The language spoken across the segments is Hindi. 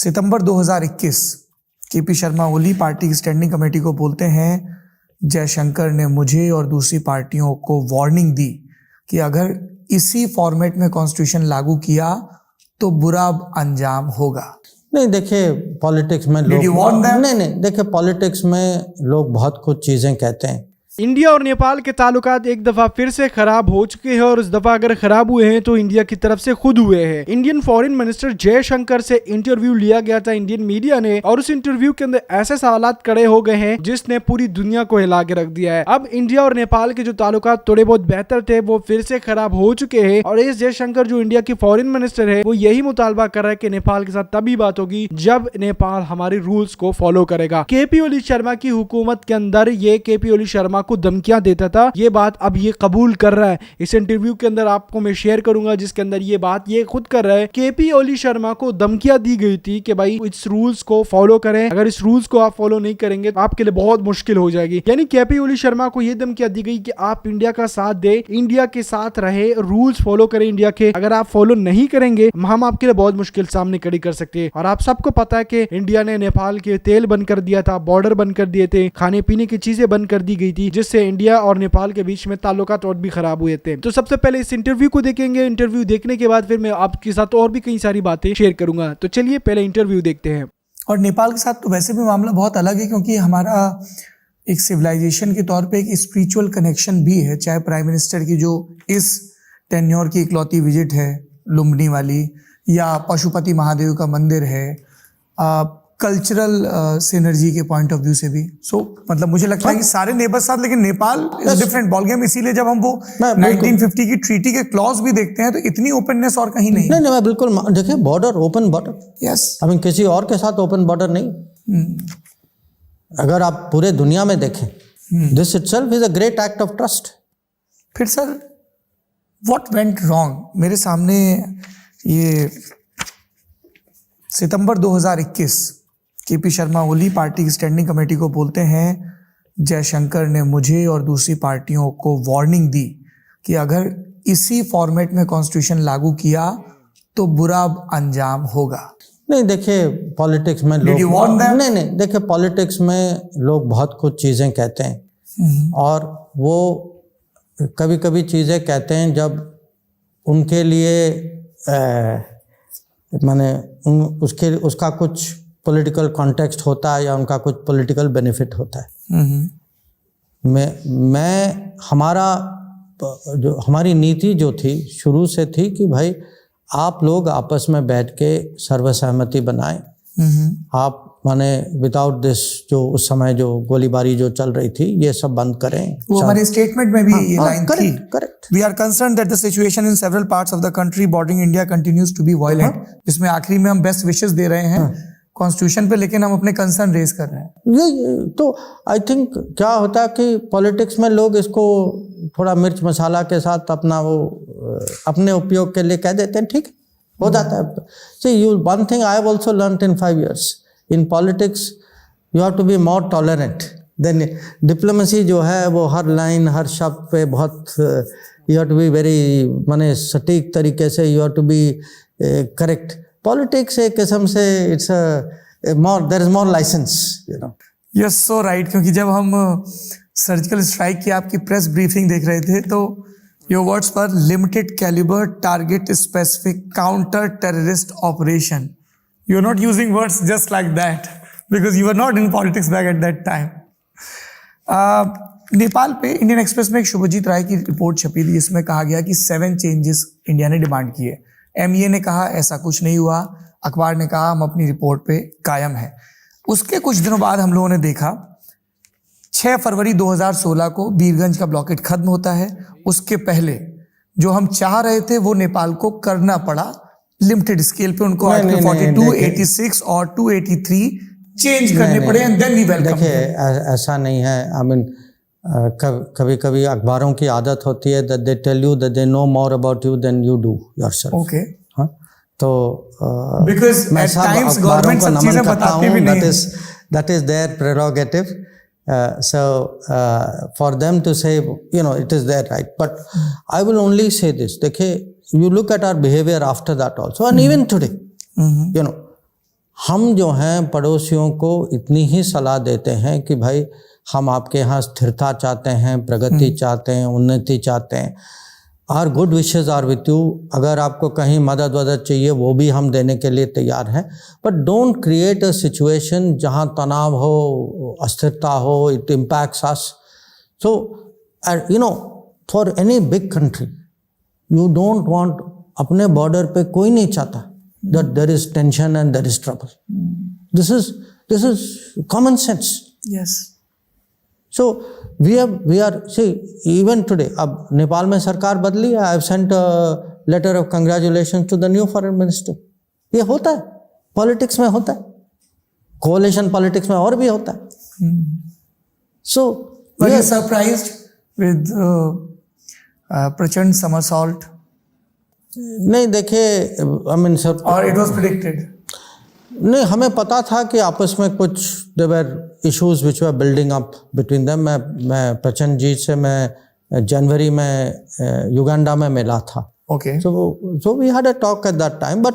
सितंबर 2021 केपी शर्मा ओली पार्टी की स्टैंडिंग कमेटी को बोलते हैं जयशंकर ने मुझे और दूसरी पार्टियों को वार्निंग दी कि अगर इसी फॉर्मेट में कॉन्स्टिट्यूशन लागू किया तो बुरा अंजाम होगा। नहीं देखिए, पॉलिटिक्स में लोग नहीं देखिए, पॉलिटिक्स में लोग बहुत कुछ चीजें कहते हैं। इंडिया और नेपाल के ताल्लुकात एक दफा फिर से खराब हो चुके हैं और इस दफा अगर खराब हुए हैं तो इंडिया की तरफ से खुद हुए हैं। इंडियन फॉरेन मिनिस्टर जयशंकर से इंटरव्यू लिया गया था इंडियन मीडिया ने, और उस इंटरव्यू के अंदर ऐसे सवालात खड़े हो गए हैं जिसने पूरी दुनिया को हिला के रख दिया है। अब इंडिया और नेपाल के जो ताल्लुकात थोड़े बहुत बेहतर थे वो फिर से खराब हो चुके हैं, और एस जयशंकर जो इंडिया की फॉरेन मिनिस्टर है वो यही मुतालबा कर रहा है कि नेपाल के साथ तभी बात होगी जब नेपाल हमारे रूल्स को फॉलो करेगा। केपी ओली शर्मा की हुकूमत के अंदर ये केपी ओली शर्मा को धमकियां देता था, ये बात अब ये कबूल कर रहा है। इस इंटरव्यू के अंदर आपको मैं शेयर करूंगा जिसके अंदर ये बात ये खुद कर रहा है। केपी ओली शर्मा को धमकियां दी गई थी कि भाई इस रूल्स को फॉलो करें, अगर इस रूल्स को आप फॉलो नहीं करेंगे तो आपके लिए बहुत मुश्किल हो जाएगी। यानी केपी ओली शर्मा को ये धमकियां दी गई कि आप इंडिया का साथ दे, इंडिया के साथ रहे, रूल्स फॉलो करें इंडिया के, अगर आप फॉलो नहीं करेंगे हम आपके लिए बहुत मुश्किल सामने खड़ी कर सकते हैं। और आप सबको पता है कि इंडिया ने नेपाल के तेल बंद कर दिया था, बॉर्डर बंद कर दिए थे, खाने पीने की चीजें बंद कर दी गई थी, जिससे इंडिया और नेपाल के बीच में ताल्लुकात और भी खराब हुए थे। तो सबसे पहले इस इंटरव्यू को देखेंगे, इंटरव्यू देखने के बाद फिर मैं आपके साथ और भी कई सारी बातें शेयर करूंगा। तो चलिए पहले इंटरव्यू देखते हैं। और नेपाल के साथ तो वैसे भी मामला बहुत अलग है, क्योंकि हमारा एक सिविलाइजेशन के तौर पे एक स्पिरिचुअल कनेक्शन भी है। चाहे प्राइम मिनिस्टर की जो इस टेन्योर की इकलौती विजिट है लुम्बिनी वाली, या पशुपति महादेव का मंदिर है, कल्चरल सिनर्जी के पॉइंट ऑफ व्यू से भी। मतलब मुझे लगता है कि सारे नेबर्स साथ, लेकिन Nepal is different ball game. इसीलिए जब हम वो 1950 की ट्रीटी के क्लॉज भी देखते हैं तो इतनी ओपननेस और कहीं नहीं। नहीं मैं बिल्कुल देखिए, बॉर्डर ओपन बॉर्डर, यस, अभी किसी और के साथ ओपन बॉर्डर नहीं। अगर आप पूरे दुनिया में देखें, this itself is a great act of trust. फिर सर व्हाट वेंट रॉन्ग? मेरे सामने ये सितंबर 2021 केपी शर्मा ओली पार्टी की स्टैंडिंग कमेटी को बोलते हैं जयशंकर ने मुझे और दूसरी पार्टियों को वार्निंग दी कि अगर इसी फॉर्मेट में कॉन्स्टिट्यूशन लागू किया तो बुरा अंजाम होगा। नहीं देखिए, पॉलिटिक्स में लोग नहीं देखिए, पॉलिटिक्स में लोग बहुत कुछ चीजें कहते हैं, और वो कभी कभी चीजें कहते हैं जब उनके लिए माने उसका कुछ पॉलिटिकल कॉन्टेक्स्ट होता है या उनका कुछ पॉलिटिकल बेनिफिट होता है। मैं हमारी नीति जो थी शुरू से थी कि भाई आप लोग आपस में बैठ के सर्वसहमति बनाएं। आप माने विदाउट दिस जो उस समय जो गोलीबारी जो चल रही थी ये सब बंद करें। वो हमारे स्टेटमेंट में भी ये लाइन थी। Correct. We are concerned that the situation in several parts of the country bordering India continues to be violent. जिसमें आखिरी में हम बेस्ट विशेस दे रहे हैं कॉन्स्टिट्यूशन पे, लेकिन हम अपने कंसर्न रेज कर रहे हैं। ये तो आई थिंक क्या होता है कि पॉलिटिक्स में लोग इसको थोड़ा मिर्च मसाला के साथ अपने उपयोग के लिए कह देते हैं, ठीक हो जाता है। See, one thing I have also learnt in 5 years in politics, you have to be more tolerant than diplomacy जो है वो हर लाइन हर शब्द पे बहुत you have to be very माने सटीक तरीके से you have to be correct। Politics एक किस्म से it's there is more licence, you know. Yes, so right. क्योंकि जब हम सर्जिकल स्ट्राइक की आपकी प्रेस ब्रीफिंग देख रहे थे तो योर वर्ड्स पर limited calibre target specific counter terrorist operation. You are not using words just like that because you are not in politics back at that time. Nepal पे इंडियन एक्सप्रेस में एक शुभजीत राय की रिपोर्ट छपी थी जिसमें कहा गया कि 7 चेंजेस इंडिया ने डिमांड किए। एमईए ने कहा ऐसा कुछ नहीं हुआ, अखबार ने कहा हम अपनी रिपोर्ट पे कायम है। उसके कुछ दिनों बाद हम लोगों ने देखा 6 फरवरी 2016 को बीरगंज का ब्लॉकेट खत्म होता है। उसके पहले जो हम चाह रहे थे वो नेपाल को करना पड़ा लिमिटेड स्केल पे। उनको आर्टिकल 42, 86 और 283 चेंज करने पड़े एंड देन वी वेलकम। देखिए ऐसा नहीं है। आई मीन कभी कभी अखबारों की आदत होती है that they tell you that they know more about you than you do yourself। Okay। हाँ, तो because at times government सब चीजें बताती भी नहीं। That is their prerogative। So for them to say, you know, it is their right। But I will only say this। देखिए, you look at our behavior after that also, and even today, you know, हम जो हैं पड़ोसियों को इतनी ही सलाह देते हैं कि भाई हम आपके यहाँ स्थिरता चाहते हैं, प्रगति चाहते हैं, उन्नति चाहते हैं। Our good wishes are with you. अगर आपको कहीं मदद चाहिए वो भी हम देने के लिए तैयार हैं, but don't create a situation जहाँ तनाव हो, अस्थिरता हो, it impacts us. So you know for any big country you don't want, अपने बॉर्डर पे कोई नहीं चाहता that there is tension and there is trouble. This is common sense. Yes. So we are see even today. अब नेपाल में सरकार बदली है. I have sent a letter of congratulations to the new foreign minister. ये होता है, पॉलिटिक्स में होता है, कोalition पॉलिटिक्स में और भी होता है. So were you surprised with प्रचंड somersault? नहीं, देखिए आई मीन सब, और इट वाज प्रेडिक्टेड? नहीं, हमें पता था कि आपस में कुछ there were issues which were building up between them. मैं प्रचंड जी से मैं जनवरी में युगांडा में मिला था। Okay. So we had a talk at that time, but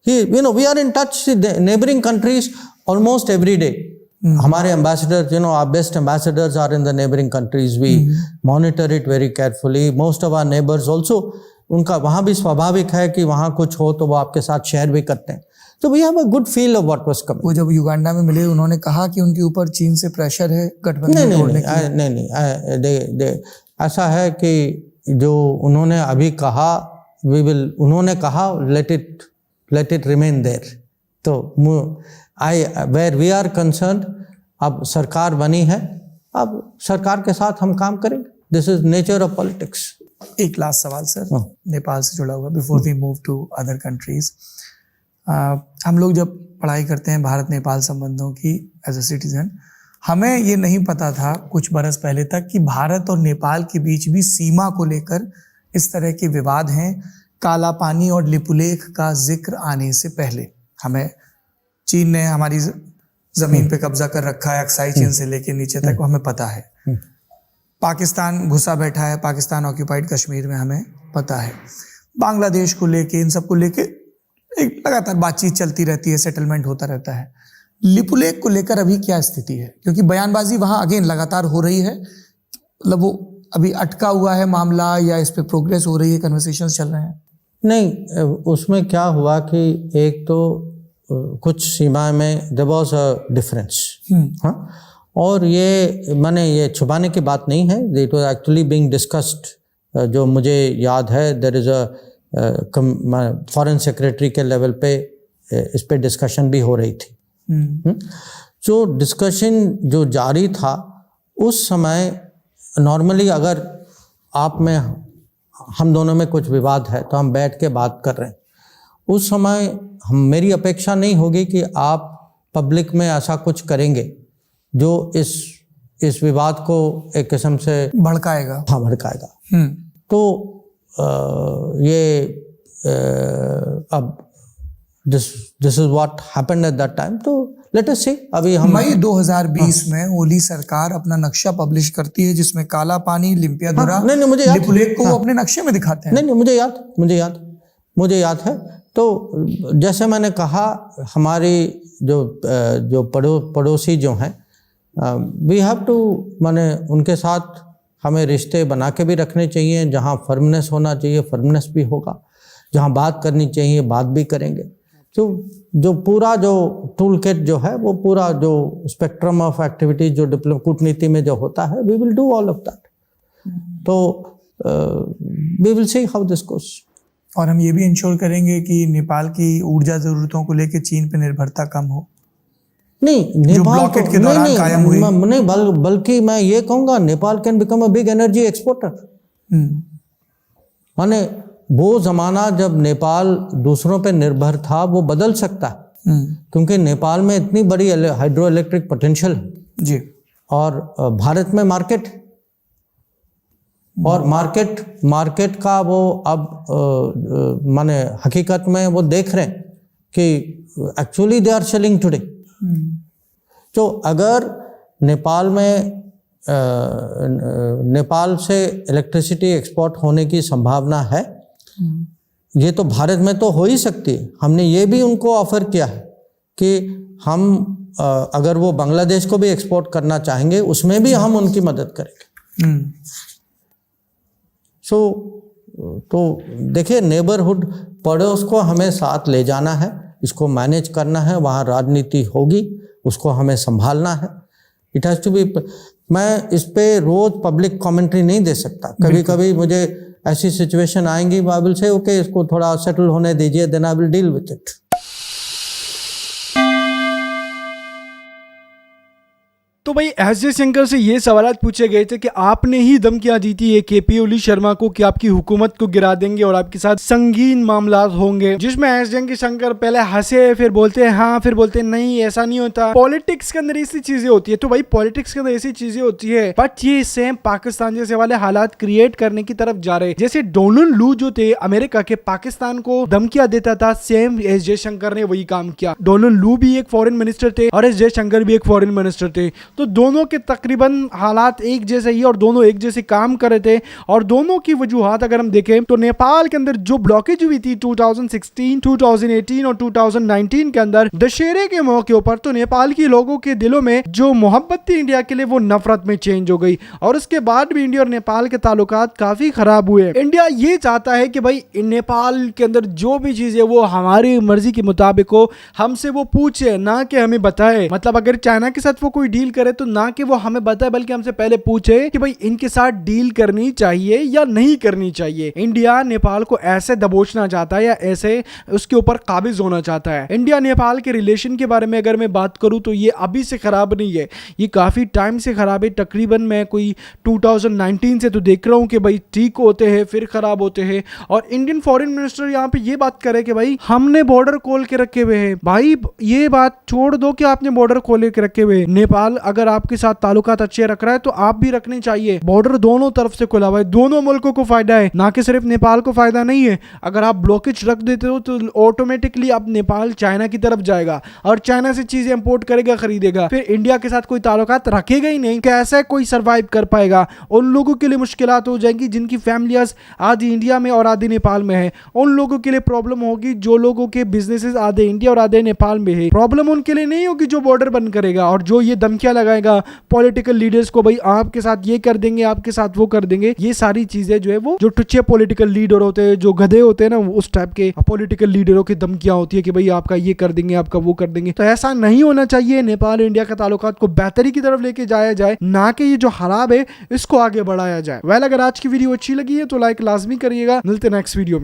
he you know we are in touch neighbouring countries almost every day. हमारे ambassadors, you know our best ambassadors are in the neighbouring countries. We monitor it very carefully. Most of our neighbours also, उनका वहाँ भी स्वाभाविक है कि वहाँ कुछ हो तो वो आपके साथ शेयर भी करते हैं। तो we have a good feel of what was coming. वो जब युगांडा में मिले, उन्होंने कहा कि उन्के ऊपर चीन से प्रेशर है गठबंधन तोड़ने की? नहीं, ऐसा है कि जो उन्होंने अभी कहा, उन्होंने कहा लेट इट रिमेन देयर। तो वेयर वी आर कंसर्न्ड, अब सरकार बनी है, अब सरकार के साथ हम काम करेंगे। This is nature of politics. एक लास्ट सवाल सर, नेपाल से जुड़ा हुआ, before we move to other countries. हम लोग जब पढ़ाई करते हैं भारत नेपाल संबंधों की एज अ सिटीजन, हमें ये नहीं पता था कुछ बरस पहले तक कि भारत और नेपाल के बीच भी सीमा को लेकर इस तरह के विवाद हैं। काला पानी और लिपुलेख का जिक्र आने से पहले हमें चीन ने हमारी जमीन पे कब्जा कर रखा है, अक्साई चीन से लेकर नीचे तक, हमें पता है। पाकिस्तान घुसा बैठा है, पाकिस्तान ऑक्यूपाइड कश्मीर में, हमें पता है। बांग्लादेश को लेके, इन सब को लेके एक लगातार बातचीत चलती रहती है, सेटलमेंट होता रहता है। लिपुलेख को लेकर अभी क्या स्थिति है? क्योंकि बयानबाजी वहां अगेन लगातार हो रही है, मतलब वो अभी अटका हुआ है मामला या इस पे प्रोग्रेस हो रही है, कन्वर्सेशंस चल रहे हैं? नहीं, उसमें क्या हुआ कि एक तो कुछ सीमा में देयर वाज अ डिफरेंस, हाँ, और ये माने ये छुपाने की बात नहीं है, it was actually being discussed. जो मुझे याद है, there is a foreign secretary के लेवल पे इस पे डिस्कशन भी हो रही थी। जो डिस्कशन जो जारी था उस समय, नॉर्मली अगर आप में हम दोनों में कुछ विवाद है तो हम बैठ के बात कर रहे हैं, उस समय मेरी अपेक्षा नहीं होगी कि आप पब्लिक में ऐसा कुछ करेंगे जो इस विवाद को एक किस्म से भड़काएगा। हाँ, भड़काएगा। तो ये अब this is what happened at that time. तो लेट अस सी। अभी हम मई 2020 में ओली सरकार अपना नक्शा पब्लिश करती है जिसमें काला पानी, लिम्पियाधुरा, लिपुलेख को वो अपने नक्शे में दिखाते हैं। नहीं, मुझे याद है। तो जैसे मैंने कहा, हमारी जो पड़ोसी जो हैं, वी हैव टू, माने उनके साथ हमें रिश्ते बना के भी रखने चाहिए। जहाँ फर्मनेस होना चाहिए फर्मनेस भी होगा, जहाँ बात करनी चाहिए बात भी करेंगे। तो जो पूरा जो टूल किट जो है, वो पूरा जो स्पेक्ट्रम ऑफ एक्टिविटीज जो कूटनीति में जो होता है, we will do all of that. तो we will see how this goes. और हम ये भी इंश्योर करेंगे कि नेपाल की ऊर्जा जरूरतों को लेकर चीन पे निर्भरता कम हो। नहीं, नेपाल ब्लॉकेट के दौरान कायम हुई, नहीं, बल्कि मैं ये कहूँगा Nepal can become a big energy exporter. माने वो जमाना जब नेपाल दूसरों पे निर्भर था, वो बदल सकता है, क्योंकि नेपाल में इतनी बड़ी हाइड्रो इलेक्ट्रिक पोटेंशियल है जी, और भारत में मार्केट, और मार्केट का वो अब माने हकीकत में वो देख रहे हैं कि actually they are selling today. तो अगर नेपाल से इलेक्ट्रिसिटी एक्सपोर्ट होने की संभावना है, ये तो भारत में तो हो ही सकती है। हमने ये भी उनको ऑफर किया है कि हम अगर वो बांग्लादेश को भी एक्सपोर्ट करना चाहेंगे उसमें भी हम उनकी मदद करेंगे। तो देखिए, नेबरहुड, पड़ोस को हमें साथ ले जाना है, इसको मैनेज करना है, वहाँ राजनीति होगी, उसको हमें संभालना है। It has to be. मैं इस पे रोज पब्लिक कमेंट्री नहीं दे सकता। कभी कभी मुझे ऐसी सिचुएशन आएंगी, आई विल से ओके, इसको थोड़ा सेटल होने दीजिए, then I will deal with it. तो भाई एस जयशंकर से ये सवाल पूछे गए थे कि आपने ही धमकियां दी थी केपी ओली शर्मा को कि आपकी हुकूमत को गिरा देंगे और आपके साथ संगीन मामला होंगे, जिसमें एस जयशंकर पहले हंसे, फिर बोलते हैं हाँ, फिर बोलते हैं नहीं, ऐसा नहीं होता। पॉलिटिक्स के अंदर ऐसी चीजें होती है। तो भाई पॉलिटिक्स के अंदर ऐसी चीजें होती है, बट ये सेम पाकिस्तान जैसे वाले हालात क्रिएट करने की तरफ जा रहे। जैसे डोनाल्ड लू जो थे अमेरिका के, पाकिस्तान को धमकियां देता था, सेम एस जयशंकर ने वही काम किया। डोनाल्ड लू भी एक फॉरेन मिनिस्टर थे और एस जयशंकर भी एक फॉरेन मिनिस्टर थे। तो दोनों के तकरीबन हालात एक जैसे ही और दोनों एक जैसे काम कर रहे थे। और दोनों की वजूहात अगर हम देखें तो नेपाल के अंदर जो ब्लॉकेज हुई थी 2016, 2018 और 2019 के अंदर दशहरे के मौके पर, तो नेपाल के लोगों के दिलों में जो मोहब्बत थी इंडिया के लिए वो नफरत में चेंज हो गई। और उसके बाद भी इंडिया और नेपाल के ताल्लुकात काफी खराब हुए। इंडिया ये चाहता है कि भाई नेपाल के अंदर जो भी चीज है वो हमारी मर्जी के मुताबिक हो, हमसे वो पूछे ना कि हमें बताए। मतलब अगर चाइना के साथ वो कोई डील करे तो ना कि वो हमें बताए, बल्कि हमसे पहले पूछे कि भाई इनके साथ डील करनी चाहिए या नहीं करनी चाहिए। इंडिया नेपाल को ऐसे दबोचना चाहता है या ऐसे उसके ऊपर काबिज होना चाहता है। इंडिया नेपाल के रिलेशन के बारे में अगर मैं बात करूं तो ये अभी से खराब नहीं है, ये काफी टाइम से खराब है। तकरीबन मैं कोई 2019 से तो देख रहा हूं कि भाई ठीक होते हैं फिर खराब होते हैं। और इंडियन फॉरेन मिनिस्टर यहाँ पे ये बात करे कि भाई हमने बॉर्डर खोल के रखे हुए हैं। भाई ये बात छोड़ दो कि आपने बॉर्डर खोल के रखे हुए। नेपाल अगर आपके साथ ताल्लुकात अच्छे रख रहा है तो आप भी रखने चाहिए। बॉर्डर दोनों तरफ से खुला हुआ है, दोनों मुल्कों को फायदा है, ना कि सिर्फ नेपाल को फायदा नहीं है। अगर आप ब्लॉकेज रख देते हो तो ऑटोमेटिकली अब नेपाल चाइना की तरफ जाएगा और चाइना से चीजें इंपोर्ट करेगा, खरीदेगा, फिर इंडिया के साथ कोई ताल्लुकात रखेगा ही नहीं। कैसे कोई सरवाइव कर पाएगा? उन लोगों के लिए मुश्किलात हो जाएंगी जिनकी फैमिलियां आधी इंडिया में और आधी नेपाल में है। उन लोगों के लिए प्रॉब्लम होगी जो लोगों के बिजनेसेस आधे इंडिया और आधे नेपाल में है। प्रॉब्लम उनके लिए नहीं होगी जो बॉर्डर बंद करेगा और जो ये धमकियां लगाएगा पॉलिटिकल लीडर्स को, भाई आपके साथ ये कर देंगे, आपके साथ वो कर देंगे। ये सारी चीजें जो है वो जो टुच्चे पॉलिटिकल लीडर होते हैं, जो गधे होते हैं ना, उस टाइप के पॉलिटिकल लीडरों की धमकियां होती है कि भाई आपका ये कर देंगे, आपका वो कर देंगे। तो ऐसा नहीं होना चाहिए। नेपाल इंडिया का ताल्लुकात को बेहतरी की तरफ लेके जाया जाए, ना कि ये जो खराब है इसको आगे बढ़ाया जाए। वेल, अगर आज की वीडियो अच्छी लगी है तो लाइक लाजमी करिएगा। मिलते नेक्स्ट वीडियो में।